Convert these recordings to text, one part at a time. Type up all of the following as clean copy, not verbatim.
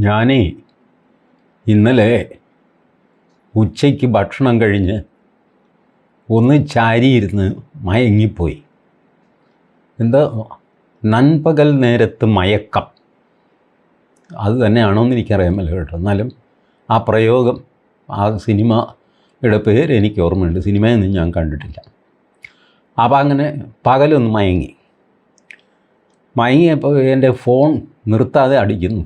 ഞാനേ ഇന്നലെ ഉച്ചയ്ക്ക് ഭക്ഷണം കഴിഞ്ഞ് ഒന്ന് ചാരിയിരുന്ന് മയങ്ങിപ്പോയി. എന്താ നൻപകൽ നേരത്ത് മയക്കം, അത് തന്നെയാണോയെന്ന് എനിക്കറിയാമല്ലോ കേട്ടോ. എന്നാലും ആ പ്രയോഗം, ആ സിനിമയുടെ പേര് എനിക്ക് ഓർമ്മയുണ്ട്, സിനിമയൊന്നും ഞാൻ കണ്ടിട്ടില്ല. അപ്പോൾ അങ്ങനെ പകലൊന്ന് മയങ്ങിയപ്പോൾ എൻ്റെ ഫോൺ നിർത്താതെ അടിക്കുന്നു.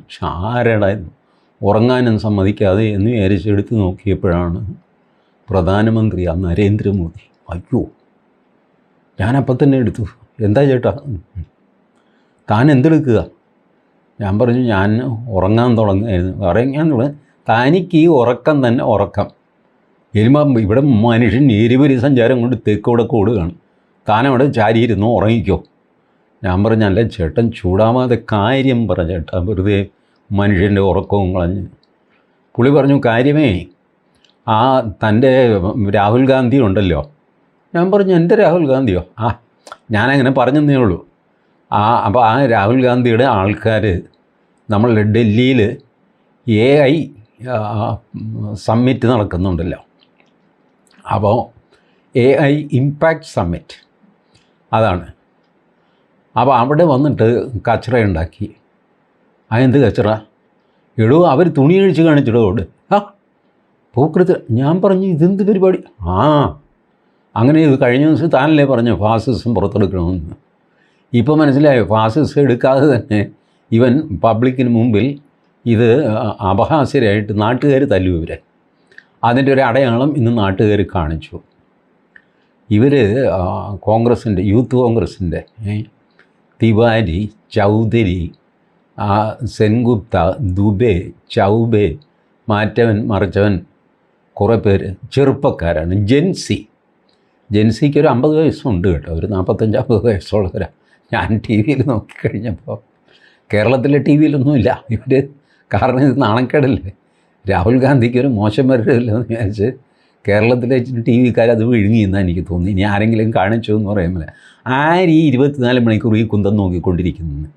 ആരടായിരുന്നു ഉറങ്ങാനും സമ്മതിക്കാതെ എന്ന് വിചാരിച്ചെടുത്ത് നോക്കിയപ്പോഴാണ് പ്രധാനമന്ത്രി നരേന്ദ്രമോദി. അയ്യോ, ഞാനപ്പം തന്നെ എടുത്തു. എന്താ ചേട്ടാ, താൻ എന്തെടുക്കുക? ഞാൻ പറഞ്ഞു, ഞാൻ ഉറങ്ങാൻ തുടങ്ങുമായിരുന്നു. തനിക്ക് ഈ ഉറക്കം തന്നെ ഉറക്കം. ഇവിടെ മനുഷ്യൻ എരിപൊരി സഞ്ചാരം കൊണ്ട് തെക്കോടെ കൂടുകയാണ്, താനവിടെ ചാരിയിരുന്നു ഉറങ്ങിക്കോ. ഞാൻ പറഞ്ഞു, അല്ല ചേട്ടൻ ചൂടാവാതെ കാര്യം പറ ചേട്ടാ, വെറുതെ മനുഷ്യൻ്റെ ഉറക്കവും കളഞ്ഞ്. പുള്ളി പറഞ്ഞു, കാര്യമേ തൻ്റെ രാഹുൽ ഗാന്ധി ഉണ്ടല്ലോ. ഞാൻ പറഞ്ഞു, എൻ്റെ രാഹുൽ ഗാന്ധിയോ? ഞാനങ്ങനെ പറഞ്ഞതേ ഉള്ളൂ. അപ്പോൾ ആ രാഹുൽ ഗാന്ധിയുടെ ആൾക്കാർ നമ്മളുടെ ഡൽഹിയിൽ AI സമ്മിറ്റ് നടക്കുന്നുണ്ടല്ലോ. അപ്പോൾ AI ഇമ്പാക്റ്റ് സമ്മിറ്റ് അതാണ്. അപ്പോൾ അവിടെ വന്നിട്ട് കച്ചറ ഉണ്ടാക്കി. എന്ത് കച്ചറ? എടോ, അവർ തുണി അഴിച്ച് കാണിച്ചിടോട്. പൂക്കൃത്ത്. ഞാൻ പറഞ്ഞു, ഇതെന്ത് പരിപാടി? അങ്ങനെ ഇത് കഴിഞ്ഞ ദിവസം താനല്ലേ പറഞ്ഞു ഫാസിസം പുറത്തെടുക്കണമെന്ന്. ഇപ്പോൾ മനസ്സിലായോ? ഫാസിസം എടുക്കാതെ തന്നെ ഇവൻ പബ്ലിക്കിന് മുമ്പിൽ ഇത് അപഹാസ്യരായിട്ട് നാട്ടുകാർ തല്ലു. ഇവരെ അതിൻ്റെ ഒരു അടയാളം ഇന്ന് നാട്ടുകാർ കാണിച്ചു. ഇവർ കോൺഗ്രസിൻ്റെ, യൂത്ത് കോൺഗ്രസിൻ്റെ തിവാരി, ചൗധരി, സെൻഗുപ്ത, ദുബെ, ചൗബെ, മാറ്റവൻ മറിച്ചവൻ, കുറേ പേര് ചെറുപ്പക്കാരാണ്. ജെൻസിക്ക് ഒരു 50 വയസ്സുണ്ട് കേട്ടോ, ഒരു 45-50 വയസ്സുള്ളവരാണ്. ഞാൻ ടി വിയിൽ നോക്കിക്കഴിഞ്ഞപ്പോൾ കേരളത്തിലെ ടി വിയിലൊന്നുമില്ല ഇവർ. കാരണം ഇത് നാണക്കേടല്ലേ, രാഹുൽ ഗാന്ധിക്ക് ഒരു മോശം വരവില്ലെന്ന് വിചാരിച്ച് കേരളത്തിലെ ടി വിക്കാരത് വിഴുങ്ങിയെന്നാണ് എനിക്ക് തോന്നി. ഇനി ആരെങ്കിലും കാണിച്ചു എന്ന് പറയുമ്പോൾ 24 മണിക്കൂർ ഈ കുന്തം നോക്കിക്കൊണ്ടിരിക്കുന്നു.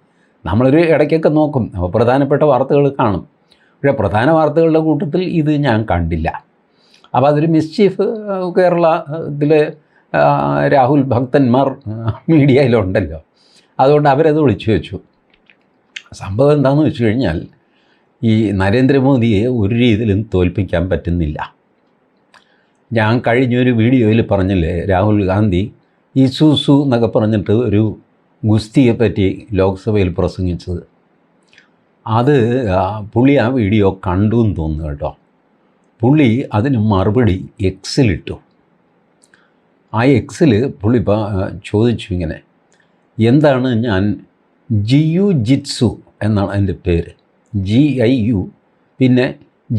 നമ്മളൊരു ഇടയ്ക്കൊക്കെ നോക്കും, അപ്പോൾ പ്രധാനപ്പെട്ട വാർത്തകൾ കാണും. പക്ഷേ പ്രധാന വാർത്തകളുടെ കൂട്ടത്തിൽ ഇത് ഞാൻ കണ്ടില്ല. അപ്പോൾ അതൊരു മിസ്ചീഫ് കേരളത്തിലെ രാഹുൽ ഭക്തന്മാർ മീഡിയയിലുണ്ടല്ലോ, അതുകൊണ്ട് അവരത് വിളിച്ചു വെച്ചു. സംഭവം എന്താണെന്ന് വെച്ച് കഴിഞ്ഞാൽ, ഈ നരേന്ദ്രമോദിയെ ഒരു രീതിയിലും തോൽപ്പിക്കാൻ പറ്റുന്നില്ല. ഞാൻ കഴിഞ്ഞൊരു വീഡിയോയിൽ പറഞ്ഞില്ലേ, രാഹുൽ ഗാന്ധി ഇസൂസു എന്നൊക്കെ പറഞ്ഞിട്ട് ഒരു ഗുസ്തിയെപ്പറ്റി ലോക്സഭയിൽ പ്രസംഗിച്ചത്. അത് പുള്ളി ആ വീഡിയോ കണ്ടു എന്ന് തോന്നുന്നു കേട്ടോ. പുള്ളി അതിന് മറുപടി എക്സിലിട്ടു. ആ എക്സിൽ പുള്ളി ചോദിച്ചു ഇങ്ങനെ, എന്താണ് ഞാൻ ജിയു ജിത്സു എന്നാണ് അതിൻ്റെ പേര്, GIU പിന്നെ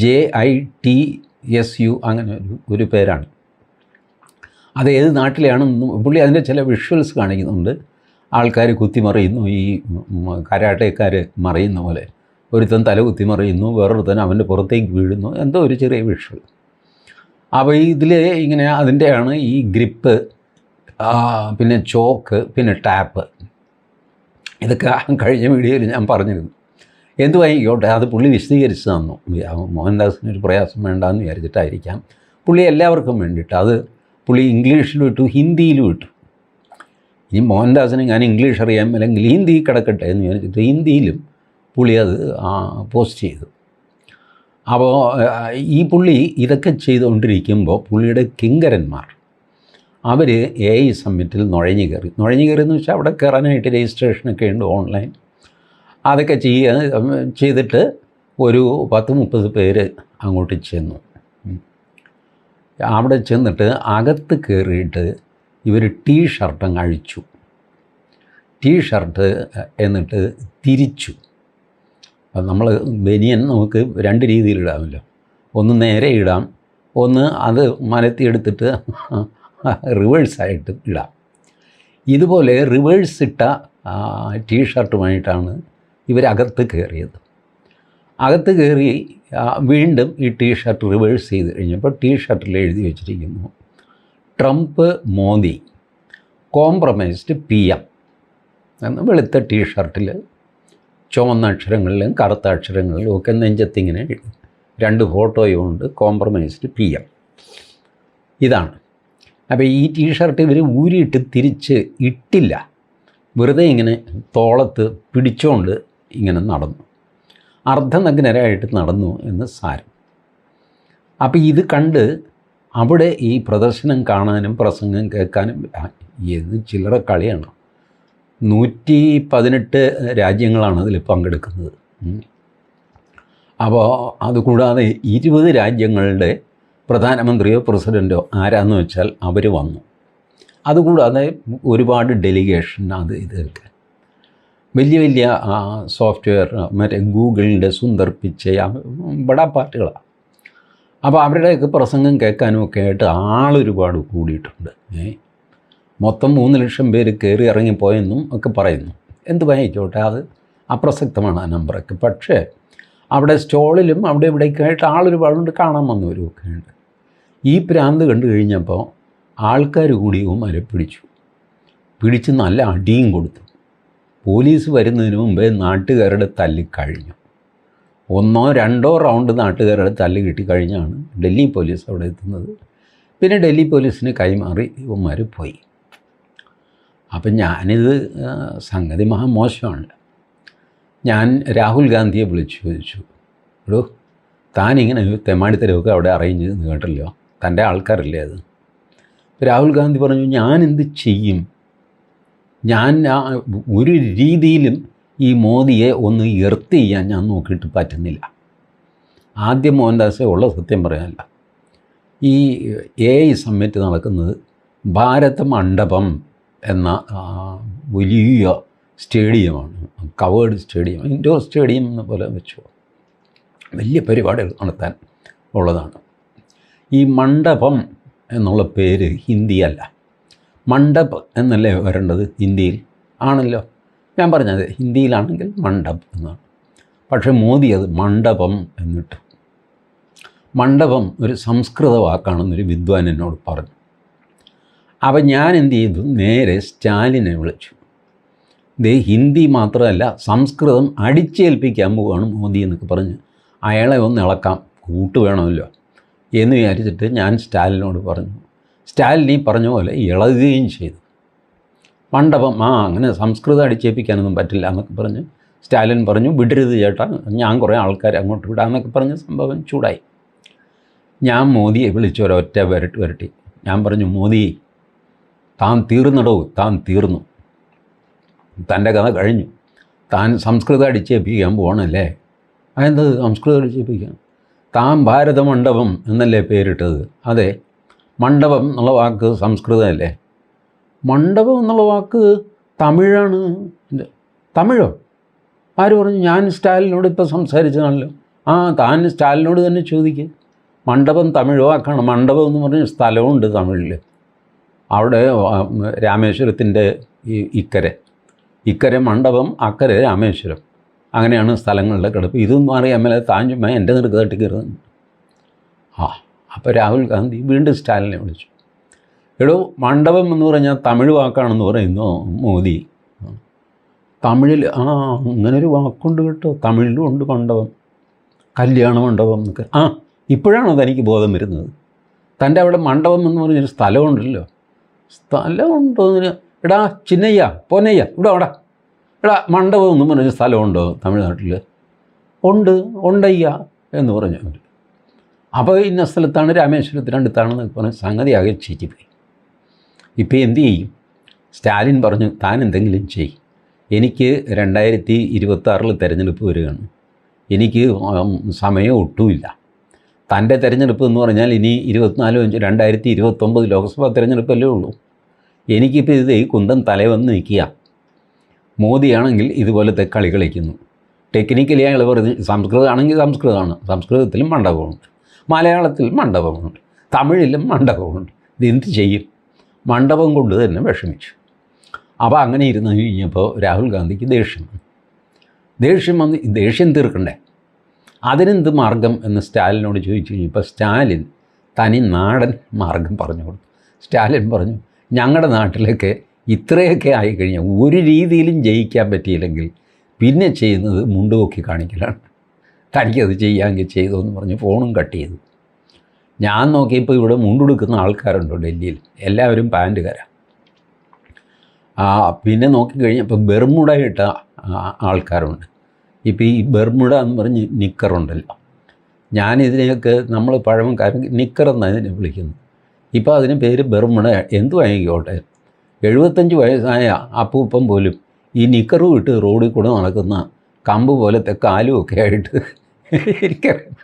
JITSU അങ്ങനെ ഒരു പേരാണ്. അത് ഏത് നാട്ടിലാണെന്ന് പുള്ളി അതിൻ്റെ ചില വിഷ്വൽസ് കാണിക്കുന്നുണ്ട്. ആൾക്കാർ കുത്തിമറിയുന്നു, ഈ കരാട്ടക്കാർ മറിയുന്ന പോലെ. ഒരുത്തൻ തല കുത്തിമറിയുന്നു, വേറൊരുത്തൻ അവൻ്റെ പുറത്തേക്ക് വീഴുന്നു, എന്തോ ഒരു ചെറിയ വിഷ്വൽ. അപ്പോൾ ഇതിൽ ഇങ്ങനെ അതിൻ്റെയാണ് ഈ ഗ്രിപ്പ്, പിന്നെ ചോക്ക്, പിന്നെ ടാപ്പ്. ഇതൊക്കെ കഴിഞ്ഞ വീഡിയോയിൽ ഞാൻ പറഞ്ഞിരുന്നു. എന്തുവായിക്കോട്ടെ, അത് പുള്ളി വിശദീകരിച്ച് തന്നു. മോഹൻദാസിനൊരു പ്രയാസം വേണ്ടാന്ന് വിചാരിച്ചിട്ടായിരിക്കാം പുള്ളി എല്ലാവർക്കും വേണ്ടിയിട്ട് അത് പുള്ളി ഇംഗ്ലീഷിലും ഇട്ടു, ഹിന്ദിയിലും ഇട്ടു. ഇനി മോഹൻദാസിന് ഞാൻ ഇംഗ്ലീഷ് അറിയാം, അല്ലെങ്കിൽ ഹിന്ദി കിടക്കട്ടെ എന്ന് വിചാരിച്ചിട്ട് ഹിന്ദിയിലും പുള്ളി അത് പോസ്റ്റ് ചെയ്തു. അപ്പോൾ ഈ പുള്ളി ഇതൊക്കെ ചെയ്തുകൊണ്ടിരിക്കുമ്പോൾ പുള്ളിയുടെ കിങ്കരന്മാർ അവർ AI സമ്മിറ്റിൽ നുഴഞ്ഞു കയറി എന്ന് വെച്ചാൽ അവിടെ കയറാനായിട്ട് രജിസ്ട്രേഷനൊക്കെ ഉണ്ട് ഓൺലൈൻ. അതൊക്കെ ചെയ്തിട്ട് ഒരു 10-30 പേര് അങ്ങോട്ട് ചെന്നു. അവിടെ ചെന്നിട്ട് അകത്ത് കയറിയിട്ട് ഇവർ ടീഷർട്ട് അങ്ങ് അഴിച്ചു. ടീഷർട്ട് എന്നിട്ട് തിരിച്ചു. നമ്മൾ ബനിയൻ നമുക്ക് 2 രീതിയിലിടാമല്ലോ, ഒന്ന് നേരെ ഇടാം, ഒന്ന് അത് മലത്തിയെടുത്തിട്ട് റിവേഴ്സായിട്ട് ഇടാം. ഇതുപോലെ റിവേഴ്സ് ഇട്ട ടീഷർട്ടുമായിട്ടാണ് ഇവരകത്ത് കയറിയത്. അകത്ത് കയറി വീണ്ടും ഈ ടീഷർട്ട് റിവേഴ്സ് ചെയ്ത് കഴിഞ്ഞപ്പോൾ ടീഷർട്ടിൽ എഴുതി വച്ചിരിക്കുന്നു, ട്രംപ് മോദി കോംപ്രമൈസ്ഡ് PM എന്ന് വെളുത്ത ടീഷർട്ടിൽ ചുവന്ന അക്ഷരങ്ങളിലും കറുത്ത അക്ഷരങ്ങളിലും ഒക്കെ നെഞ്ചത്തിങ്ങനെ 2 ഫോട്ടോയും ഉണ്ട്, കോംപ്രമൈസ്ഡ് PM. ഇതാണ്. അപ്പോൾ ഈ ടീഷർട്ട് ഇവർ ഊരിയിട്ട് തിരിച്ച് ഇട്ടില്ല, വെറുതെ ഇങ്ങനെ തോളത്ത് പിടിച്ചുകൊണ്ട് ഇങ്ങനെ നടന്നു, അർദ്ധനഗ്നരായിട്ട് നടന്നു എന്ന് സാരം. അപ്പോൾ ഇത് കണ്ട് അവിടെ ഈ പ്രദർശനം കാണാനും പ്രസംഗം കേൾക്കാനും ഏത് ചില്ലറ കളിയാണ്. 118 രാജ്യങ്ങളാണ് അതിൽ പങ്കെടുക്കുന്നത്. അപ്പോൾ അതുകൂടാതെ 20 രാജ്യങ്ങളുടെ പ്രധാനമന്ത്രിയോ പ്രസിഡൻറ്റോ ആരാന്ന് വെച്ചാൽ അവർ വന്നു. അതുകൂടാതെ ഒരുപാട് ഡെലിഗേഷൻ അത് ഇതൊക്കെ വലിയ വലിയ സോഫ്റ്റ്വെയർ മറ്റേ ഗൂഗിളിൻ്റെ സുന്ദർ പിച്ചൈ ബടാ പാർട്ടികളാണ്. അപ്പോൾ അവരുടെയൊക്കെ പ്രസംഗം കേൾക്കാനും ഒക്കെ ആയിട്ട് ആളൊരുപാട് കൂടിയിട്ടുണ്ട്. മൊത്തം 3 ലക്ഷം പേര് കയറി ഇറങ്ങിപ്പോയെന്നും ഒക്കെ പറയുന്നു. എന്ത് വായിച്ചോട്ടെ, അത് അപ്രസക്തമാണ് ആ നമ്പറൊക്കെ. പക്ഷേ അവിടെ സ്റ്റോളിലും അവിടെ ഇവിടേക്കായിട്ട് ആളൊരുപാടുണ്ട്, കാണാൻ വന്നവരുമൊക്കെ ഉണ്ട്. ഈ പ്രാന്ത് കണ്ടു കഴിഞ്ഞപ്പോൾ ആൾക്കാർ കൂടി ഇവന്മാരെ പിടിച്ച് നല്ല അടിയും കൊടുത്തു. പോലീസ് വരുന്നതിന് മുമ്പേ നാട്ടുകാരുടെ തല്ലിക്കഴിഞ്ഞു. 1 or 2 റൗണ്ട് നാട്ടുകാരുടെ തല്ല് കിട്ടിക്കഴിഞ്ഞാണ് ഡൽഹി പോലീസ് അവിടെ എത്തുന്നത്. പിന്നെ ഡൽഹി പോലീസിന് കൈമാറി ഇവന്മാർ പോയി. അപ്പം ഞാനിത് സംഗതി മോശമാണ്. ഞാൻ രാഹുൽ ഗാന്ധിയെ വിളിച്ചു ചോദിച്ചു, എടോ താനിങ്ങനെ തെമ്മാടിത്തരമൊക്കെ അവിടെ അറേഞ്ച് ചെയ്തെന്ന് കേട്ടല്ലോ, തൻ്റെ ആൾക്കാരല്ലേ അത്? രാഹുൽ ഗാന്ധി പറഞ്ഞു, ഞാൻ എന്ത് ചെയ്യും, ഞാൻ ഒരു രീതിയിലും ഈ മോദിയെ ഒന്ന് എർത്ത് ചെയ്യാൻ ഞാൻ നോക്കിയിട്ട് പറ്റുന്നില്ല. ആദ്യം മോഹൻദാസെ ഉള്ള സത്യം പറയാനല്ല, ഈ AI സമ്മിറ്റ് നടക്കുന്നത് ഭാരത് മണ്ഡപം എന്ന വലിയ സ്റ്റേഡിയമാണ്, കവേർഡ് സ്റ്റേഡിയം, ഇൻഡോർ സ്റ്റേഡിയം എന്ന പോലെ വെച്ചു വലിയ പരിപാടികൾ നടത്താൻ ഉള്ളതാണ്. ഈ മണ്ഡപം എന്നുള്ള പേര് ഹിന്ദിയല്ല, മണ്ഡപ് എന്നല്ലേ വരേണ്ടത് ഹിന്ദിയിൽ ആണല്ലോ. ഞാൻ പറഞ്ഞത് ഹിന്ദിയിലാണെങ്കിൽ മണ്ഡപ് എന്നാണ്, പക്ഷേ മോദി അത് മണ്ഡപം എന്നിട്ടു. മണ്ഡപം ഒരു സംസ്കൃത വാക്കാണെന്നൊരു വിദ്വാൻ എന്നോട് പറഞ്ഞു. അപ്പം ഞാൻ എന്ത് ചെയ്തു, നേരെ സ്റ്റാലിനെ വിളിച്ചു. ഹിന്ദി മാത്രമല്ല സംസ്കൃതം അടിച്ചേൽപ്പിക്കാൻ പോവുകയാണ് മോദി എന്നൊക്കെ പറഞ്ഞ് അയാളെ ഒന്ന് ഇളക്കാം, കൂട്ട് വേണമല്ലോ എന്ന് വിചാരിച്ചിട്ട് ഞാൻ സ്റ്റാലിനോട് പറഞ്ഞു. സ്റ്റാലിൻ ഈ പറഞ്ഞ പോലെ ഇളകുകയും ചെയ്തു. മണ്ഡപം അങ്ങനെ സംസ്കൃതം അടിച്ചേൽപ്പിക്കാനൊന്നും പറ്റില്ല എന്നൊക്കെ പറഞ്ഞ് സ്റ്റാലിൻ പറഞ്ഞു, വിടരുത് ചേട്ടാ, ഞാൻ കുറേ ആൾക്കാരെ അങ്ങോട്ട് വിടാമെന്നൊക്കെ പറഞ്ഞ് സംഭവം ചൂടായി. ഞാൻ മോദിയെ വിളിച്ച് ഒരൊറ്റ വരട്ടി ഞാൻ പറഞ്ഞു, മോദി താൻ തീർന്നടോ, താൻ തീർന്നു, തൻ്റെ കഥ കഴിഞ്ഞു, താൻ സംസ്കൃതം അടിച്ചേൽപ്പിക്കാൻ പോകണല്ലേ? അതെന്ത് സംസ്കൃതം അടിച്ചേൽപ്പിക്കാൻ? താൻ ഭാരത മണ്ഡപം എന്നല്ലേ പേരിട്ടത്? അതെ, മണ്ഡപം എന്നുള്ള വാക്ക് സംസ്കൃതമല്ലേ? മണ്ഡപം എന്നുള്ള വാക്ക് തമിഴാണ്. തമിഴോ? ആര് പറഞ്ഞു? ഞാൻ സ്റ്റാലിനോട് ഇപ്പോൾ സംസാരിച്ചതാണല്ലോ. താൻ സ്റ്റാലിനോട് തന്നെ ചോദിക്കുക. മണ്ഡപം തമിഴ് വാക്കാണ്. മണ്ഡപം എന്ന് പറഞ്ഞ സ്ഥലമുണ്ട് തമിഴിൽ. അവിടെ രാമേശ്വരത്തിൻ്റെ ഇക്കരെ മണ്ഡപം, അക്കരെ രാമേശ്വരം, അങ്ങനെയാണ് സ്ഥലങ്ങളുടെ കിടപ്പ്. ഇതൊന്നും അറിയാമല്ലേ, താൻ ചുമ്മാ എൻ്റെ നിനക്ക് തട്ടിക്കരുത്. അപ്പോൾ രാഹുൽ ഗാന്ധി വീണ്ടും സ്റ്റാലിനെ വിളിച്ചു. എടോ, മണ്ഡപം എന്ന് പറഞ്ഞാൽ തമിഴ് വാക്കാണെന്ന് പറയുന്നു മോദി. തമിഴിൽ അങ്ങനൊരു വാക്കുണ്ട് കേട്ടോ, തമിഴിലും ഉണ്ട് മണ്ഡപം, കല്യാണ മണ്ഡപം എന്നൊക്കെ. ഇപ്പോഴാണോ തനിക്ക് ബോധം വരുന്നത്? തൻ്റെ അവിടെ മണ്ഡപം എന്ന് പറഞ്ഞൊരു സ്ഥലമുണ്ടല്ലോ. സ്ഥലമുണ്ടോ? എടാ ചിന്നയ്യ, പൊന്നയ്യ, ഇവിടെ എടാ മണ്ഡപം എന്ന് പറഞ്ഞൊരു സ്ഥലമുണ്ടോ തമിഴ്നാട്ടിൽ? ഉണ്ടയ്യ എന്ന് പറഞ്ഞു അവർ. അപ്പോൾ ഇന്ന സ്ഥലത്താണ്, രാമേശ്വരത്തിനടുത്താണെന്നൊക്കെ പറഞ്ഞ് സംഗതി ആകെ ചീറ്റിപ്പോയി. ഇപ്പോൾ എന്തു ചെയ്യും? സ്റ്റാലിൻ പറഞ്ഞു, താൻ എന്തെങ്കിലും ചെയ്യും, എനിക്ക് 2026 തിരഞ്ഞെടുപ്പ് വരികയാണ്, എനിക്ക് സമയം ഒട്ടുമില്ല. തൻ്റെ തിരഞ്ഞെടുപ്പ് എന്ന് പറഞ്ഞാൽ ഇനി 2029 ലോക്സഭാ തിരഞ്ഞെടുപ്പല്ലേ ഉള്ളൂ. എനിക്കിപ്പോൾ ഇത് ഈ കുന്തം തലവന്ന് നിൽക്കുക. മോദിയാണെങ്കിൽ ഇതുപോലത്തെ കളി കളിക്കുന്നു. ടെക്നിക്കലി അയാൾ പറഞ്ഞ് സംസ്കൃതമാണെങ്കിൽ സംസ്കൃതമാണ്, സംസ്കൃതത്തിലും മണ്ഡപമുണ്ട്, മലയാളത്തിലും മണ്ഡപമുണ്ട്, തമിഴിലും മണ്ഡപമുണ്ട്. ഇതെന്ത് ചെയ്യും? മണ്ഡപം കൊണ്ട് തന്നെ വിഷമിച്ചു. അപ്പോൾ അങ്ങനെ ഇരുന്ന് കഴിഞ്ഞപ്പോൾ രാഹുൽ ഗാന്ധിക്ക് ദേഷ്യം തീർക്കണ്ടേ? അതിനെന്ത് മാർഗം എന്ന് സ്റ്റാലിനോട് ചോദിച്ചു കഴിഞ്ഞപ്പോൾ സ്റ്റാലിൻ തനി നാടൻ മാർഗം പറഞ്ഞു കൊടുത്തു. സ്റ്റാലിൻ പറഞ്ഞു, ഞങ്ങളുടെ നാട്ടിലൊക്കെ ഇത്രയൊക്കെ ആയിക്കഴിഞ്ഞാൽ ഒരു രീതിയിലും ജയിക്കാൻ പറ്റിയില്ലെങ്കിൽ പിന്നെ ചെയ്യുന്നത് മുണ്ട് പൊക്കി കാണിക്കലാണ്. തനിക്കത് ചെയ്യാമെങ്കിൽ ചെയ്തോ എന്ന് പറഞ്ഞ് ഫോണും കട്ട് ചെയ്തു. ഞാൻ നോക്കിയപ്പോൾ ഇവിടെ മുണ്ടെടുക്കുന്ന ആൾക്കാരുണ്ടോ ഡൽഹിയിൽ, എല്ലാവരും പാൻറ്റുകാരാണ്. പിന്നെ നോക്കിക്കഴിഞ്ഞപ്പോൾ ബെർമുഡ ഇട്ട ആൾക്കാരുണ്ട്. ഇപ്പോൾ ഈ ബെർമുഡ എന്ന് പറഞ്ഞ് നിക്കറുണ്ടല്ലോ, ഞാനിതിനെയൊക്കെ നമ്മൾ പഴമക്കാരൻ നിക്കറെന്നാണ് ഇതിനെ വിളിക്കുന്നത്. ഇപ്പോൾ അതിന് പേര് ബെർമുഡ. എന്തു ആയിക്കോട്ടെ, 75 വയസ്സായ അപ്പൂപ്പൻ പോലും ഈ നിക്കറും ഇട്ട് റോഡിൽ കൂടെ നടക്കുന്ന കമ്പ് പോലത്തെ കാലുമൊക്കെ ആയിട്ട് എനിക്കറിയാം,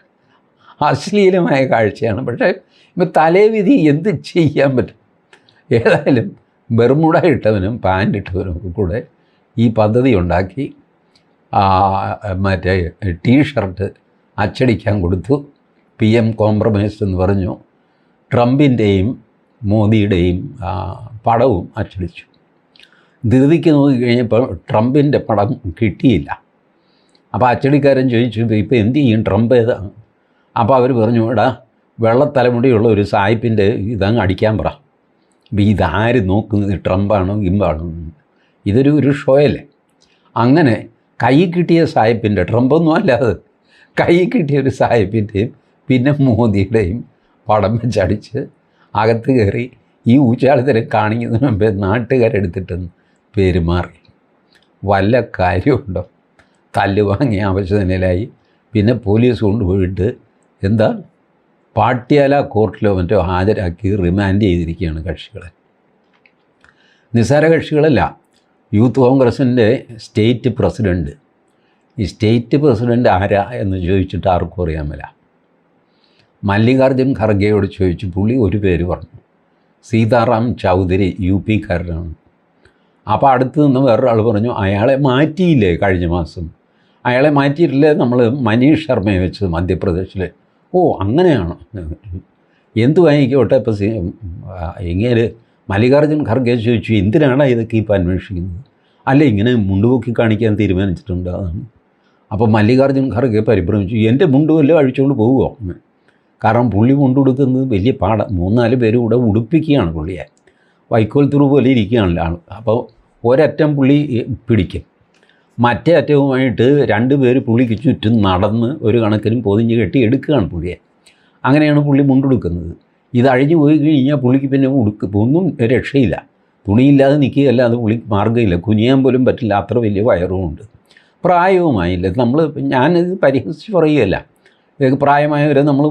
അശ്ലീലമായ കാഴ്ചയാണ്. പക്ഷേ ഇപ്പോൾ തലേവിധി എന്ത് ചെയ്യാൻ പറ്റും? ഏതായാലും ബെർമുഡ ഇട്ടവനും പാൻ്റ് ഇട്ടവനും കൂടെ ഈ പദ്ധതി ഉണ്ടാക്കി മറ്റേ ടീഷർട്ട് അച്ചടിക്കാൻ കൊടുത്തു. PM കോംപ്രമൈസ് എന്ന് പറഞ്ഞു. ട്രംപിൻ്റെയും മോദിയുടെയും പടവും അച്ചടിച്ചു. ധൃതിക്ക് നോക്കിക്കഴിഞ്ഞപ്പോൾ ട്രംപിൻ്റെ പടം കിട്ടിയില്ല. അപ്പോൾ അച്ചടിക്കാരൻ ചോദിച്ചു, ഇപ്പോൾ എന്ത് ചെയ്യും, ട്രംപ് ഏതാണ്? അപ്പോൾ അവർ പറഞ്ഞു, എടാ വെള്ളത്തലമുടിയുള്ള ഒരു സായിപ്പിൻ്റെ ഇതങ്ങ് അടിക്കാൻ പറ. അപ്പോൾ ഇതാര് നോക്കുന്നത്, ട്രംപാണോ ഗിംബാണോ? ഇതൊരു ഷോയല്ലേ. അങ്ങനെ കൈ കിട്ടിയ സായിപ്പിൻ്റെ, ട്രംപൊന്നും അല്ലാതെ കൈ കിട്ടിയ ഒരു സായിപ്പിൻ്റെയും പിന്നെ മോദിയുടെയും പടം വെച്ചടിച്ച് അകത്ത് കയറി ഈ ഊച്ചാളിത്തരം കാണിക്കുന്നതിന് മുമ്പേ നാട്ടുകാരെടുത്തിട്ടെന്ന് പെരുമാറി. വല്ല കാര്യമുണ്ടോ? തല്ല് വാങ്ങിയ ആവശ്യത്തിനായി പിന്നെ പോലീസ് കൊണ്ടുപോയിട്ട് എന്താ പാട്യാല കോർട്ടിലോ മറ്റോ ഹാജരാക്കി റിമാൻഡ് ചെയ്തിരിക്കുകയാണ് കക്ഷികളെ. നിസ്സാര കക്ഷികളല്ല. യൂത്ത് കോൺഗ്രസിൻ്റെ സ്റ്റേറ്റ് പ്രസിഡൻറ്റ്, ഈ സ്റ്റേറ്റ് പ്രസിഡൻറ്റ് ആരാ എന്ന് ചോദിച്ചിട്ട് ആർക്കും അറിയാൻ മേല. മല്ലികാർജുൻ ഖർഗെയോട് ചോദിച്ചു, പുള്ളി ഒരു പേര് പറഞ്ഞു, സീതാറാം ചൗധരി, UP കാരനാണ്. അപ്പോൾ അടുത്ത് നിന്ന് വേറൊരാൾ പറഞ്ഞു, അയാളെ മാറ്റിയില്ലേ കഴിഞ്ഞ മാസം? അയാളെ മാറ്റിയിട്ടില്ലേ നമ്മൾ മനീഷ് ശർമ്മയെ വെച്ച് മധ്യപ്രദേശിൽ? ഓ അങ്ങനെയാണ്. എന്തു വാങ്ങിക്കോട്ടെ. ഇപ്പോൾ ഇങ്ങനെ മല്ലികാർജുൻ ഖർഗെ ചോദിച്ചു, എന്തിനാണ് ഇതൊക്കെ ഇപ്പോൾ അന്വേഷിക്കുന്നത്? അല്ല, ഇങ്ങനെ മുണ്ടുപൊക്കി കാണിക്കാൻ തീരുമാനിച്ചിട്ടുണ്ട്, അതാണ്. അപ്പോൾ മല്ലികാർജുൻ ഖർഗെ പരിഭ്രമിച്ചു, എൻ്റെ മുണ്ട് വല്ലതും അഴിച്ചുകൊണ്ട് പോവുമോ? കാരണം പുള്ളി മുണ്ടുടുക്കുന്നത് വലിയ പാടാണ്. 3-4 പേര് കൂടെ ഉടുപ്പിക്കുകയാണ് പുള്ളിയെ. വൈക്കോൽ തുറു പോലെ ഇരിക്കുകയാണല്ലോ ആൾ. അപ്പോൾ ഒരറ്റം പുള്ളി പിടിക്കും, മറ്റേ അറ്റവുമായിട്ട് 2 പേര് പുള്ളിക്ക് ചുറ്റും നടന്ന് ഒരു കണക്കിനും പൊതിഞ്ഞ് കെട്ടി എടുക്കുകയാണ് പുള്ളിയെ. അങ്ങനെയാണ് പുള്ളി മുണ്ടെടുക്കുന്നത്. ഇത് അഴിഞ്ഞു പോയി കഴിഞ്ഞാൽ പുള്ളിക്ക് പിന്നെ ഒന്നും രക്ഷയില്ല. തുണിയില്ലാതെ നിൽക്കുകയല്ലാതെ പുള്ളിക്ക് മാർഗ്ഗമില്ല. കുനിയാൻ പോലും പറ്റില്ല, അത്ര വലിയ വയറുമുണ്ട്. പ്രായവുമായില്ല. ഞാനിത് പരിഹസിച്ച് പറയുകയല്ല. പ്രായമായവരെ നമ്മൾ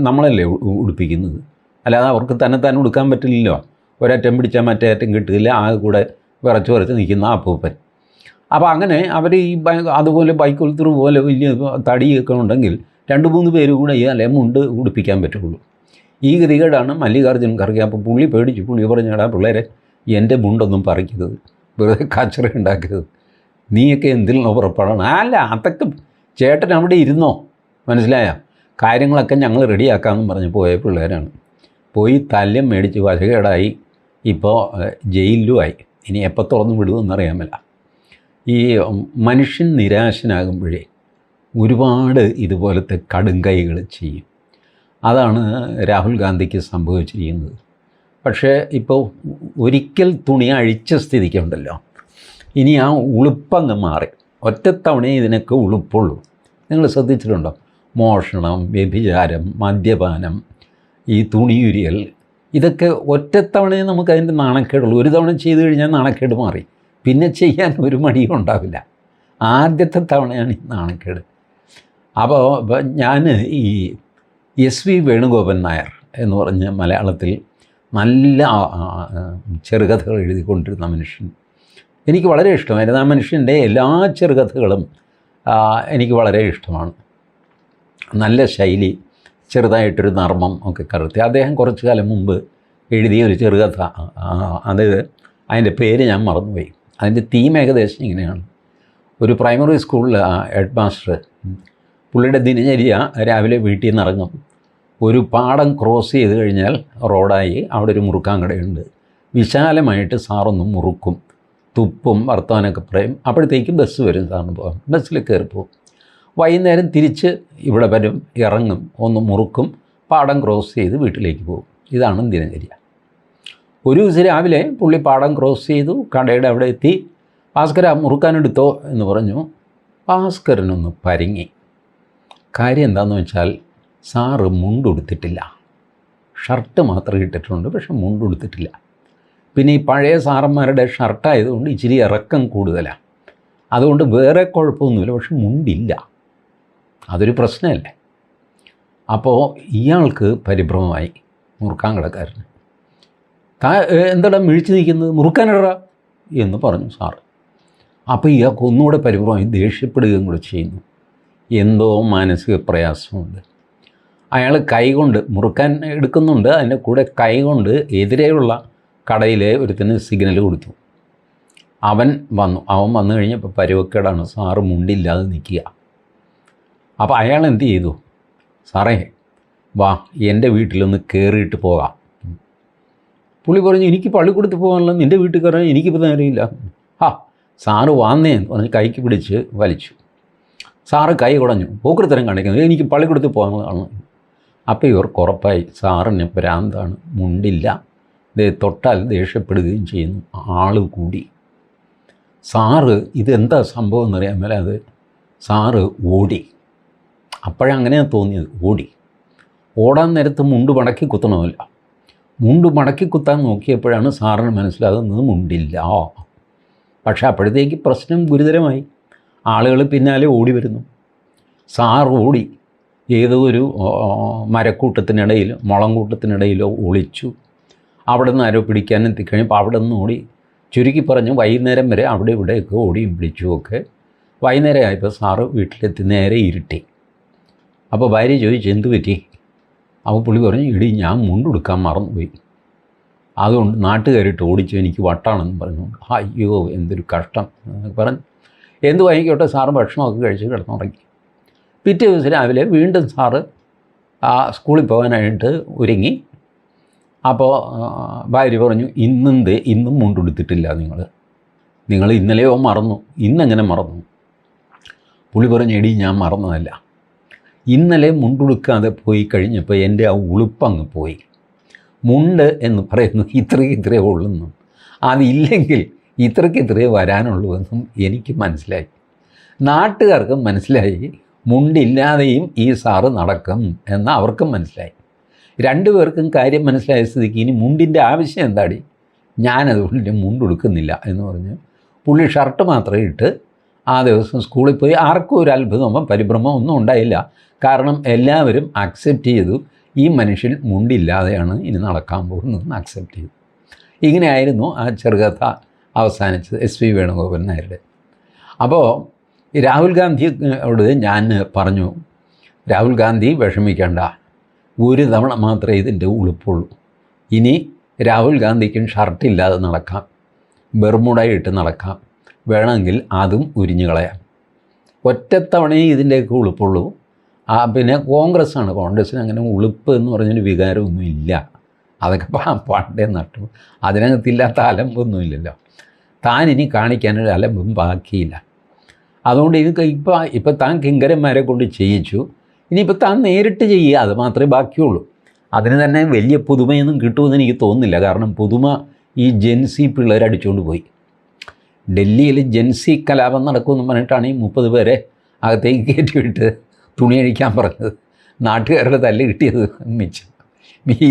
നമ്മളല്ലേ ഉടുപ്പിക്കുന്നത്, അല്ലാതെ അവർക്ക് തന്നെ ഉടുക്കാൻ പറ്റില്ലല്ലോ. ഒരറ്റം പിടിച്ചാൽ മറ്റേ അറ്റം കിട്ടില്ല, ആകെ കൂടെ വിറച്ച് നിൽക്കുന്ന അപ്പൂപ്പൻ. അപ്പോൾ അങ്ങനെ അവർ ഈ അതുപോലെ ബൈക്കുൽത്തൂർ പോലെ വലിയ തടിയൊക്കെ ഉണ്ടെങ്കിൽ 2-3 പേര് കൂടെ ഈ അല്ലെ മുണ്ട് ഉടുപ്പിക്കാൻ പറ്റുള്ളൂ. ഈ ഗതികേടാണ് മല്ലികാർജുൻ ഖർഗെ. അപ്പോൾ പുള്ളി പേടിച്ചു. പുള്ളി പറഞ്ഞാടാ പിള്ളേരെ, എൻ്റെ മുണ്ടൊന്നും പറിക്കരുത്, വെറുതെ കച്ചറ ഉണ്ടാക്കരുത്, നീയൊക്കെ എന്തിനുള്ള പുറപ്പാടാണ്? അല്ല, അതൊക്കെ ചേട്ടൻ അവിടെ ഇരുന്നോ, മനസ്സിലായ കാര്യങ്ങളൊക്കെ ഞങ്ങൾ റെഡിയാക്കാമെന്ന് പറഞ്ഞ് പോയ പിള്ളേരാണ്. പോയി തല്യം മേടിച്ച് വശകേടായി, ഇപ്പോൾ ജയിലിലുമായി. ഇനി എപ്പോൾ തുറന്ന് വിടുമെന്നറിയാമല്ല. ഈ മനുഷ്യൻ നിരാശനാകുമ്പോഴേ ഒരുപാട് ഇതുപോലത്തെ കടുംകൈകൾ ചെയ്യും. അതാണ് രാഹുൽ ഗാന്ധിക്ക് സംഭവിച്ചിരിക്കുന്നത്. പക്ഷേ ഇപ്പോൾ ഒരിക്കൽ തുണി അഴിച്ച സ്ഥിതിക്കുണ്ടല്ലോ, ഇനി ആ ഉളുപ്പങ്ങ് മാറി. ഒറ്റത്തവണയേ ഇതിനൊക്കെ ഉളുപ്പുള്ളൂ. നിങ്ങൾ ശ്രദ്ധിച്ചിട്ടുണ്ടോ? മോഷണം, വ്യഭിചാരം, മദ്യപാനം, ഈ തുണിയുരിയൽ, ഇതൊക്കെ ഒറ്റത്തവണയേ നമുക്കതിൻ്റെ നാണക്കേടുള്ളൂ. ഒരു തവണ ചെയ്തു കഴിഞ്ഞാൽ നാണക്കേട് മാറി, പിന്നെ ചെയ്യാൻ ഒരു മടിയും ഉണ്ടാവില്ല. ആദ്യത്തെ തവണയാണ് ഈ നാണക്കേട്. അപ്പോൾ ഞാൻ ഈ SV വേണുഗോപൻ നായർ എന്ന് പറഞ്ഞ മലയാളത്തിൽ നല്ല ചെറുകഥകൾ എഴുതിക്കൊണ്ടിരുന്ന മനുഷ്യൻ, എനിക്ക് വളരെ ഇഷ്ടമായിരുന്നു. ആ മനുഷ്യൻ്റെ എല്ലാ ചെറുകഥകളും എനിക്ക് വളരെ ഇഷ്ടമാണ്. നല്ല ശൈലി, ചെറുതായിട്ടൊരു നർമ്മം ഒക്കെ കലർത്തി. അദ്ദേഹം കുറച്ചു കാലം മുമ്പ് എഴുതിയ ഒരു ചെറുകഥ, അതിൻ്റെ പേര് ഞാൻ മറന്നുപോയി. അതിൻ്റെ തീം ഏകദേശം ഇങ്ങനെയാണ്. ഒരു പ്രൈമറി സ്കൂളിൽ ഹെഡ് മാസ്റ്റർ, പുള്ളിയുടെ ദിനചര്യ രാവിലെ വീട്ടിൽ നിന്ന് ഇറങ്ങും, ഒരു പാടം ക്രോസ് ചെയ്ത് കഴിഞ്ഞാൽ റോഡായി, അവിടെ ഒരു മുറുക്കാൻ കടയുണ്ട്. വിശാലമായിട്ട് സാറൊന്ന് മുറുക്കും, തുപ്പും, വർത്തമാനമൊക്കെ പറയും. അപ്പോഴത്തേക്കും ബസ് വരും, സാറിന് പോകാം. ബസ്സിൽ കയറിപ്പോവും. വൈകുന്നേരം തിരിച്ച് ഇവിടെ വരും, ഇറങ്ങും, ഒന്ന് മുറുക്കും, പാടം ക്രോസ് ചെയ്ത് വീട്ടിലേക്ക് പോകും. ഇതാണ് ദിനചര്യ. ഒരു ദിവസം രാവിലെ പുള്ളി പാടം ക്രോസ് ചെയ്തു, കടയുടെ അവിടെ എത്തി. ഭാസ്കര മുറുക്കാനെടുത്തോ എന്ന് പറഞ്ഞു. ഭാസ്കരനൊന്ന് പരിങ്ങി. കാര്യം എന്താണെന്ന് വെച്ചാൽ സാറ് മുണ്ടുടുത്തിട്ടില്ല. ഷർട്ട് മാത്രമേ ഇട്ടിട്ടുണ്ട്, പക്ഷെ മുണ്ടുടുത്തിട്ടില്ല. പിന്നെ ഈ പഴയ സാറന്മാരുടെ ഷർട്ടായതുകൊണ്ട് ഇച്ചിരി ഇറക്കം കൂടുതലാണ്. അതുകൊണ്ട് വേറെ കുഴപ്പമൊന്നുമില്ല, പക്ഷെ മുണ്ടില്ല. അതൊരു പ്രശ്നമല്ലേ. അപ്പോൾ ഇയാൾക്ക് പരിഭ്രമമായി, മുറുക്കാൻ കടക്കാരന്. എന്താടാ മിഴിച്ച് നിൽക്കുന്നത്, മുറുക്കാനിട എന്ന് പറഞ്ഞു സാറ്. അപ്പോൾ ഇയാൾക്ക് ഒന്നുകൂടെ പരിഭ്രമമായി, ദേഷ്യപ്പെടുകയും കൂടെ ചെയ്യുന്നു. എന്തോ മാനസിക പ്രയാസമുണ്ട്. അയാൾ കൈകൊണ്ട് മുറുക്കാൻ എടുക്കുന്നുണ്ട്, അതിൻ്റെ കൂടെ കൈകൊണ്ട് എതിരെയുള്ള കടയിലെ ഒരുത്തിന് സിഗ്നൽ കൊടുത്തു. അവൻ വന്നു കഴിഞ്ഞപ്പോൾ പരുവക്കേടാണ്, സാറ് മുണ്ടില്ലാതെ നിൽക്കുക. അപ്പോൾ അയാൾ എന്ത് ചെയ്തു, സാറേ വാ എൻ്റെ വീട്ടിലൊന്ന് കയറിയിട്ട് പോകാം. പുള്ളി പറഞ്ഞു, എനിക്ക് പള്ളിക്കൂടത്തിൽ പോകാനുള്ള, നിൻ്റെ വീട്ടിൽ കയറാൻ എനിക്കിപ്പോൾ നേരമില്ല. സാറ് വാന്നേ എന്ന് പറഞ്ഞ് കൈക്ക് പിടിച്ച് വലിച്ചു. സാറ് കൈ കുടഞ്ഞു, പോക്കൃത്തരം കാണിക്കുന്നത്, എനിക്ക് പള്ളിക്കൂടത്തിൽ പോകാനുള്ളതാണ്. അപ്പോൾ ഇവർക്ക് ഉറപ്പായി സാറിന് ഭ്രാന്താണ്, മുണ്ടില്ല, തൊട്ടാൽ ദേഷ്യപ്പെടുകയും ചെയ്യുന്നു. ആൾ കൂടി. സാറ് ഇതെന്താ സംഭവം എന്നറിയാൻ മേലെ അത് സാറ് ഓടി. അപ്പോഴങ്ങനെയാണ് തോന്നിയത്, ഓടാൻ നേരത്ത് മുണ്ട് മടക്കി കുത്തണമല്ല. മുണ്ട് മടക്കി കുത്താൻ നോക്കിയപ്പോഴാണ് സാറിന് മനസ്സിലാകുന്നത് മുണ്ടില്ല. പക്ഷേ അപ്പോഴത്തേക്ക് പ്രശ്നം ഗുരുതരമായി. ആളുകൾ പിന്നാലെ ഓടി വരുന്നു. സാർ ഓടി ഏതോ ഒരു മരക്കൂട്ടത്തിനിടയിൽ, മുളം കൂട്ടത്തിനിടയിലോ ഒളിച്ചു. അവിടെ നിന്ന് ആരോ പിടിക്കാൻ എത്തിക്കഴിഞ്ഞപ്പോൾ അവിടെ നിന്ന് ഓടി. ചുരുക്കി പറഞ്ഞ് വൈകുന്നേരം വരെ അവിടെ ഇവിടെയൊക്കെ ഓടിയും പിടിച്ചുമൊക്കെ വൈകുന്നേരം ആയപ്പോൾ സാറ് വീട്ടിലെത്തി, നേരെ ഇരുട്ടി. അപ്പോൾ ഭാര്യ ചോദിച്ചു, എന്ത് പറ്റി? അപ്പോൾ പുള്ളി പറഞ്ഞു, ഇടി ഞാൻ മുണ്ടെടുക്കാൻ മറന്നുപോയി, അതുകൊണ്ട് നാട്ടുകാരിട്ട് ഓടിച്ചു, എനിക്ക് വട്ടാണെന്ന് പറഞ്ഞു. അയ്യോ എന്തൊരു കഷ്ടം പറഞ്ഞു. എന്ത് വാങ്ങിക്കോട്ടെ, സാറ് ഭക്ഷണമൊക്കെ കഴിച്ച് കിടന്നുറങ്ങി. പിറ്റേ ദിവസം രാവിലെ വീണ്ടും സാറ് സ്കൂളിൽ പോകാനായിട്ട് ഒരുങ്ങി. അപ്പോൾ ഭാര്യ പറഞ്ഞു, ഇന്നും മുണ്ടെടുത്തിട്ടില്ല നിങ്ങൾ ഇന്നലെയോ മറന്നു, ഇന്നെങ്ങനെ മറന്നു? പുള്ളി പറഞ്ഞു, എടി ഞാൻ മറന്നതല്ല, ഇന്നലെ മുണ്ടെടുക്കാതെ പോയി കഴിഞ്ഞപ്പോൾ എൻ്റെ ആ ഉളുപ്പങ്ങ് പോയി. മുണ്ട് എന്ന് പറയുന്നത് ഇത്രയേ ഉള്ളെന്നും അതില്ലെങ്കിൽ ഇത്രയേ വരാനുള്ളൂ എന്നും എനിക്ക് മനസ്സിലായി. നാട്ടുകാർക്കും മനസ്സിലായി മുണ്ടില്ലാതെയും ഈ സാറ് നടക്കും എന്ന് അവർക്കും മനസ്സിലായി. രണ്ടുപേർക്കും കാര്യം മനസ്സിലായ സ്ഥിതിക്ക് ഇനി മുണ്ടിൻ്റെ ആവശ്യം എന്താടി, ഞാനതുകൊണ്ട് മുണ്ടെടുക്കുന്നില്ല എന്ന് പറഞ്ഞ് പുള്ളി ഷർട്ട് മാത്രമേ ഇട്ട് ആ ദിവസം സ്കൂളിൽ പോയി. ആർക്കും ഒരു അത്ഭുതമോ പരിഭ്രമമോ ഒന്നും ഉണ്ടായില്ല. കാരണം എല്ലാവരും അക്സെപ്റ്റ് ചെയ്തു, ഈ മനുഷ്യൻ മുണ്ടില്ലാതെയാണ് ഇനി നടക്കാൻ പോകുന്നതെന്ന് അക്സെപ്റ്റ് ചെയ്തു. ഇങ്ങനെയായിരുന്നു ആ ചെറുകഥ അവസാനിച്ചത്, SP വേണുഗോപാൽ നായരുടെ. അപ്പോൾ രാഹുൽ ഗാന്ധിയോട് ഞാൻ പറഞ്ഞു, രാഹുൽ ഗാന്ധി വിഷമിക്കേണ്ട, ഒരു തവണ മാത്രമേ ഇതിൻ്റെ ഉളുപ്പുള്ളൂ. ഇനി രാഹുൽ ഗാന്ധിക്കും ഷർട്ടില്ലാതെ നടക്കാം, ബെർമുഡ ഇട്ട് നടക്കാം, വേണമെങ്കിൽ അതും ഉരിഞ്ഞു കളയാം. ഒറ്റത്തവണയും ഇതിൻ്റെയൊക്കെ ഉളുപ്പുള്ളൂ. പിന്നെ കോൺഗ്രസ്സിന് അങ്ങനെ ഉളുപ്പ് എന്ന് പറഞ്ഞൊരു വികാരമൊന്നും ഇല്ല. അതൊക്കെ പണ്ടേ നട്ടു, അതിനകത്തില്ലാത്ത അലമ്പൊന്നുമില്ലല്ലോ. താൻ ഇനി കാണിക്കാനൊരു അലമ്പും ബാക്കിയില്ല. അതുകൊണ്ട് ഇത് ഇപ്പം താൻ കിങ്കരന്മാരെ കൊണ്ട് ചെയ്യിച്ചു, ഇനിയിപ്പോൾ താൻ നേരിട്ട് ചെയ്യുക, അത് മാത്രമേ ബാക്കിയുള്ളൂ. അതിന് തന്നെ വലിയ പുതുമയൊന്നും കിട്ടുമെന്ന് എനിക്ക് തോന്നുന്നില്ല. കാരണം പുതുമ ഈ ജെൻസി പിള്ളേർ അടിച്ചുകൊണ്ട് പോയി. ഡൽഹിയിൽ ജെൻസി കലാപം നടക്കുമെന്ന് പറഞ്ഞിട്ടാണ് ഈ 30 പേരെ അകത്തേക്ക് കയറ്റിവിട്ട് തുണി അഴിക്കാൻ പറഞ്ഞത്. നാട്ടുകാരുടെ തല്ല് കിട്ടിയത് മിച്ചം. ഈ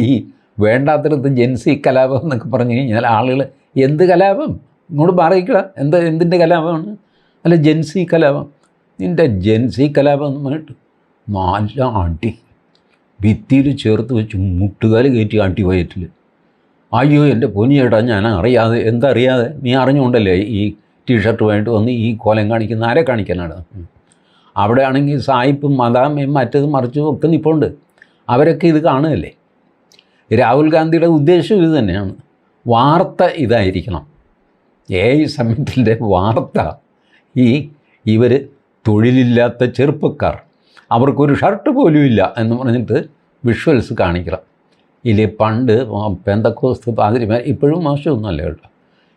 വേണ്ടാത്തടത്ത് ജെൻസി കലാപം എന്നൊക്കെ പറഞ്ഞു കഴിഞ്ഞാൽ ആളുകൾ എന്ത് കലാപം, ഇങ്ങോട്ട് പറയിക്കുക, എന്തിൻ്റെ കലാപമാണ്? അല്ല ജെൻസി കലാപം, നിൻ്റെ ജെൻസി കലാപം എന്ന് പറഞ്ഞിട്ട് നല്ല അടി, ഭിത്തിയിൽ ചേർത്ത് വെച്ച് മുട്ടുകാല് കയറ്റി ആട്ടി വയറ്റിൽ. അയ്യോ എൻ്റെ പൊന്നിയേട്ടാ, ഞാൻ അറിയാതെ, എന്താ അറിയാതെ, നീ അറിഞ്ഞുകൊണ്ടല്ലേ ഈ ടീഷർട്ടുമായിട്ട് വന്ന് ഈ കോലം കാണിക്കുന്ന, ആരെ കാണിക്കാനാണ്? അവിടെ ആണെങ്കിൽ സായിപ്പും മദാമയും മറ്റതും മറിച്ചും ഒക്കെ നിൽപ്പുണ്ട്. അവരൊക്കെ ഇത് കാണുകയല്ലേ. രാഹുൽ ഗാന്ധിയുടെ ഉദ്ദേശം ഇത് തന്നെയാണ്. വാർത്ത ഇതായിരിക്കണം. സമ്മിറ്റിൻ്റെ വാർത്ത ഇവർ തൊഴിലില്ലാത്ത ചെറുപ്പക്കാർ, അവർക്കൊരു ഷർട്ട് പോലും ഇല്ല എന്ന് പറഞ്ഞിട്ട് വിഷ്വൽസ് കാണിക്കണം. ഇല്ലേ പണ്ട് പെന്തക്കോസ്ത് പാതിരിമാർ, ഇപ്പോഴും മോശമൊന്നുമല്ല കേട്ടോ,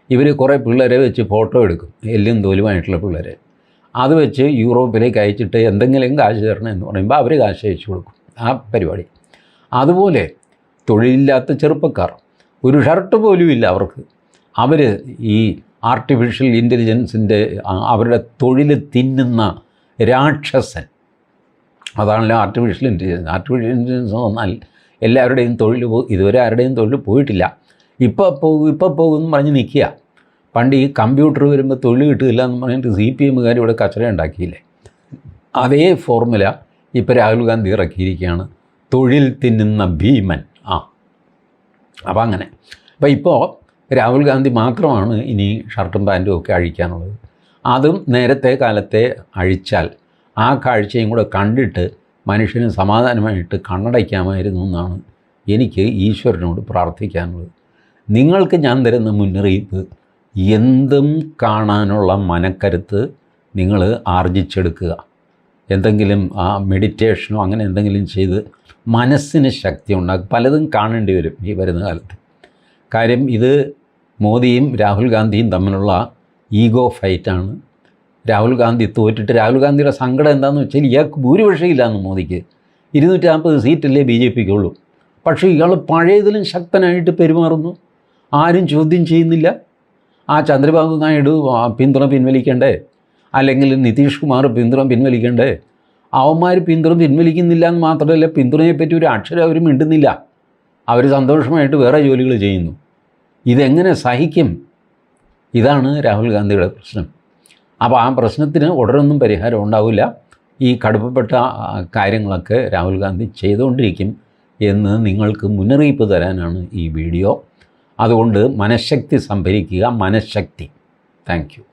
ഇവർ കുറേ പിള്ളേരെ വെച്ച് ഫോട്ടോ എടുക്കും, എല്ലും തോലുമായിട്ടുള്ള പിള്ളേരെ. അത് വെച്ച് യൂറോപ്പിലേക്ക് അയച്ചിട്ട് എന്തെങ്കിലും കാശ് തരണം എന്ന് പറയുമ്പോൾ അവർ കാശ് അയച്ചു കൊടുക്കും, ആ പരിപാടി. അതുപോലെ തൊഴിലില്ലാത്ത ചെറുപ്പക്കാർ, ഒരു ഷർട്ട് പോലും ഇല്ല അവർക്ക്. അവർ ഈ ആർട്ടിഫിഷ്യൽ ഇൻ്റലിജൻസിൻ്റെ അവരുടെ തൊഴിൽ തിന്നുന്ന രാക്ഷസൻ. അതാണല്ലോ ആർട്ടിഫിഷ്യൽ ഇൻ്റലിജൻസ്. ആർട്ടിഫിഷ്യൽ ഇൻ്റലിജൻസ് വന്നാൽ എല്ലാവരുടെയും തൊഴിൽ ഇതുവരെ ആരുടെയും തൊഴിൽ പോയിട്ടില്ല. ഇപ്പോൾ പോകുമെന്ന് പറഞ്ഞ് നിൽക്കുക. പണ്ട് ഈ കമ്പ്യൂട്ടർ വരുമ്പോൾ തൊഴിൽ കിട്ടില്ല എന്ന് പറഞ്ഞിട്ട് CPM ഇവിടെ കച്ചറ ഉണ്ടാക്കിയില്ലേ? അതേ ഫോർമുല ഇപ്പോൾ രാഹുൽ ഗാന്ധി ഇറക്കിയിരിക്കുകയാണ്. തൊഴിൽ തിന്നുന്ന ഭീമൻ. അപ്പോൾ അങ്ങനെ. അപ്പോൾ ഇപ്പോൾ രാഹുൽ ഗാന്ധി മാത്രമാണ് ഇനി ഷർട്ടും പാൻറ്റും ഒക്കെ അഴിക്കാനുള്ളത്. അതും നേരത്തെ കാലത്തെ അഴിച്ചാൽ ആ കാഴ്ചയും കൂടെ കണ്ടിട്ട് മനുഷ്യന് സമാധാനമായിട്ട് കണ്ണടയ്ക്കാമായിരുന്നു എന്നാണ് എനിക്ക് ഈശ്വരനോട് പ്രാർത്ഥിക്കാനുള്ളത്. നിങ്ങൾക്ക് ഞാൻ തരുന്ന മുന്നറിയിപ്പ്, എന്തും കാണാനുള്ള മനക്കരുത്ത് നിങ്ങൾ ആർജിച്ചെടുക്കുക. എന്തെങ്കിലും മെഡിറ്റേഷനോ അങ്ങനെ എന്തെങ്കിലും ചെയ്ത് മനസ്സിന് ശക്തി ഉണ്ടാക്കും. പലതും കാണേണ്ടി വരും ഈ വരുന്ന കാലത്ത്. കാര്യം ഇത് മോദിയും രാഹുൽ ഗാന്ധിയും തമ്മിലുള്ള ഈഗോ ഫൈറ്റാണ്. രാഹുൽ ഗാന്ധി തോറ്റിട്ട് രാഹുൽ ഗാന്ധിയുടെ സങ്കടം എന്താണെന്ന് വെച്ചാൽ ഇയാൾക്ക് ഭൂരിപക്ഷം ഇല്ലയെന്ന്. മോദിക്ക് 240 സീറ്റല്ലേ BJPക്കുള്ളൂ. പക്ഷേ ഇയാൾ പഴയതിലും ശക്തനായിട്ട് പെരുമാറുന്നു. ആരും ചോദ്യം ചെയ്യുന്നില്ല. ചന്ദ്രബാബു നായിഡു പിന്തുണ പിൻവലിക്കണ്ടേ, അല്ലെങ്കിൽ നിതീഷ് കുമാർ പിന്തുണ പിൻവലിക്കണ്ടേ? അവന്മാർ പിന്തുണ പിൻവലിക്കുന്നില്ല എന്ന് മാത്രമല്ല, പിന്തുണയെപ്പറ്റി ഒരു അക്ഷരം അവർ മിണ്ടുന്നില്ല. അവർ സന്തോഷമായിട്ട് വേറെ ജോലികൾ ചെയ്യുന്നു. ഇതെങ്ങനെ സഹിക്കും? ഇതാണ് രാഹുൽ ഗാന്ധിയുടെ പ്രശ്നം. അപ്പോൾ ആ പ്രശ്നത്തിന് ഉടനൊന്നും പരിഹാരം ഉണ്ടാവില്ല. ഈ കടുപ്പപ്പെട്ട കാര്യങ്ങളൊക്കെ രാഹുൽ ഗാന്ധി ചെയ്തുകൊണ്ടിരിക്കും എന്ന് നിങ്ങൾക്ക് മുന്നറിയിപ്പ് തരാനാണ് ഈ വീഡിയോ. അതുകൊണ്ട് മനഃശക്തി സംഭരിക്കുക. മനഃശക്തി. Thank you.